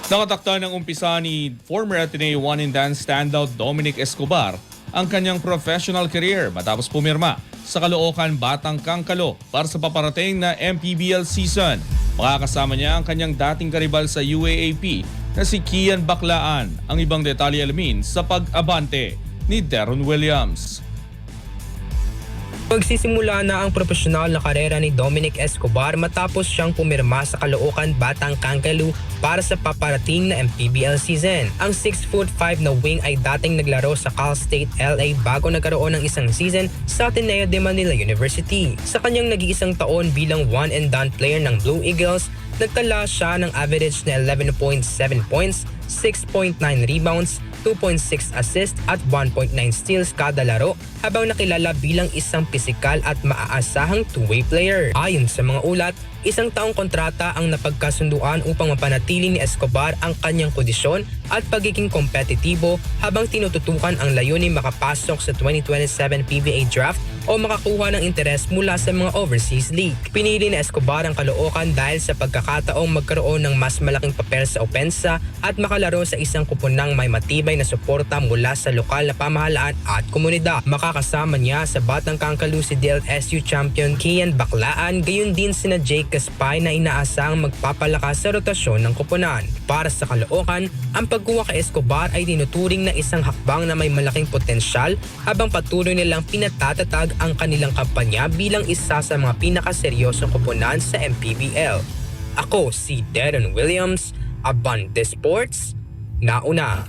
Nakatakda ng umpisa ni former Ateneo One and Dance standout Dominic Escobar ang kanyang professional career matapos pumirma sa Caloocan Batang Kangkalo para sa paparating na MPBL season. Makakasama niya ang kanyang dating karibal sa UAAP na si Kian Baclaan. Ang ibang detalye alamin sa pag-abante ni Deron Williams. Magsisimula na ang profesional na karera ni Dominic Escobar matapos siyang pumirma sa Caloocan Batang Kangkalo para sa paparating na MPBL season. Ang 6'5" na wing ay dating naglaro sa Cal State LA bago nagkaroon ng isang season sa Ateneo de Manila University. Sa kanyang nag-iisang taon bilang one and done player ng Blue Eagles, nagtala siya ng average na 11.7 points, 6.9 rebounds, 2.6 assists at 1.9 steals kada laro habang nakilala bilang isang pisikal at maaasahang two-way player. Ayon sa mga ulat, isang taong kontrata ang napagkasunduan upang mapanatili ni Escobar ang kanyang kondisyon at pagiging kompetitibo habang tinututukan ang layunin makapasok sa 2027 PBA Draft o makakuha ng interes mula sa mga overseas league. Pinili ni Escobar ang Caloocan dahil sa pagkakataong magkaroon ng mas malaking papel sa opensa at makalaro sa isang kupunang may matibay na suporta mula sa lokal na pamahalaan at komunidad. Makakasama niya sa Batang Kangkalo si DLSU champion Kian Baclaan, gayon din sina Jake Gaspay na inaasang magpapalakas sa rotasyon ng kupunan. Para sa Caloocan, ang pagkuha kay Escobar ay tinuturing na isang hakbang na may malaking potensyal habang patuloy nilang pinatatatag ang kanilang kampanya bilang isa sa mga pinakaseryosong kupunan sa MPBL. Ako si Deron Williams, Abante Sports, nauna.